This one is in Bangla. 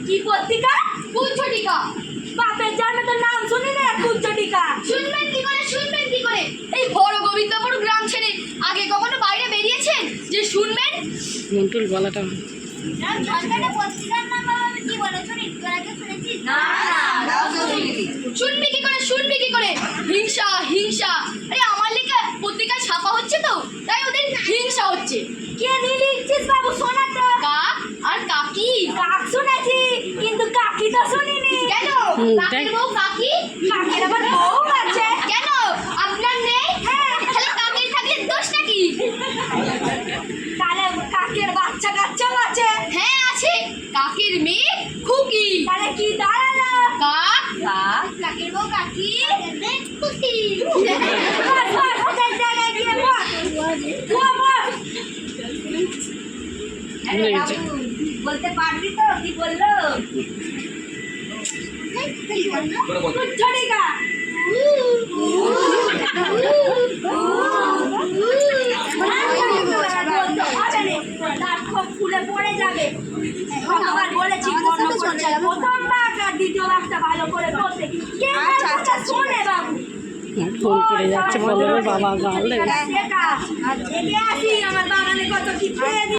কি পত্রিকা? কুঞ্জটিকা। বাপের জন্মে তো নাম শুনি না কুঞ্জটিকা। শুনবেন কি করে, শুনবেন কি করে? এই বড় গোবিন্দপুর গ্রাম ছেড়ে আগে কখনো বাইরে বেরিয়েছেন যে শুনবেন? মন্টুর গলাটা ঝলকাটা পত্রিকার নাম বাবা আমি কি বলে শুনি? তোরা কি শুনেছিস? না না, শুনবি কি করে, শুনবি কি করে? হিংসা হিংসা। আরে আমার লেখা পত্রিকায় ছাপা হচ্ছে তো, তাই ওদের হিংসা হচ্ছে। কে লিখছিস বাবু শোনা তো? কাক আর কাকি। কাক শুনেছি কিন্তু কাকি তো শুনিনি। কেন? কাকের বউ কাকি? কাকের আবার বউ আছে? কেন আপনার নেই? হ্যাঁ, তাহলে কাকের থাকলে দোষ নাকি? তাহলে কাকের বাচ্চা কাচ্চাও আছে? হ্যাঁ আছে, কাকের মেয়ে খুকি। তাহলে কি দাঁড়ালো? কাক কাক কাকের বউ কাকি খুকি। বস বস ওদের জায়গায় গিয়ে বস। বলতে পারবি তো কি বললো? কুঞ্জটিকা। খুলে পড়ে যাবে। আবার বলেছি প্রথম ভাগ আর দ্বিতীয় ভাগটা ভালো করে বলতে। শোনে বাবু ফোন করে যাচ্ছে বলবে বাবা গাল দেবে। আসি আমার বাগানে কত কি খেয়ে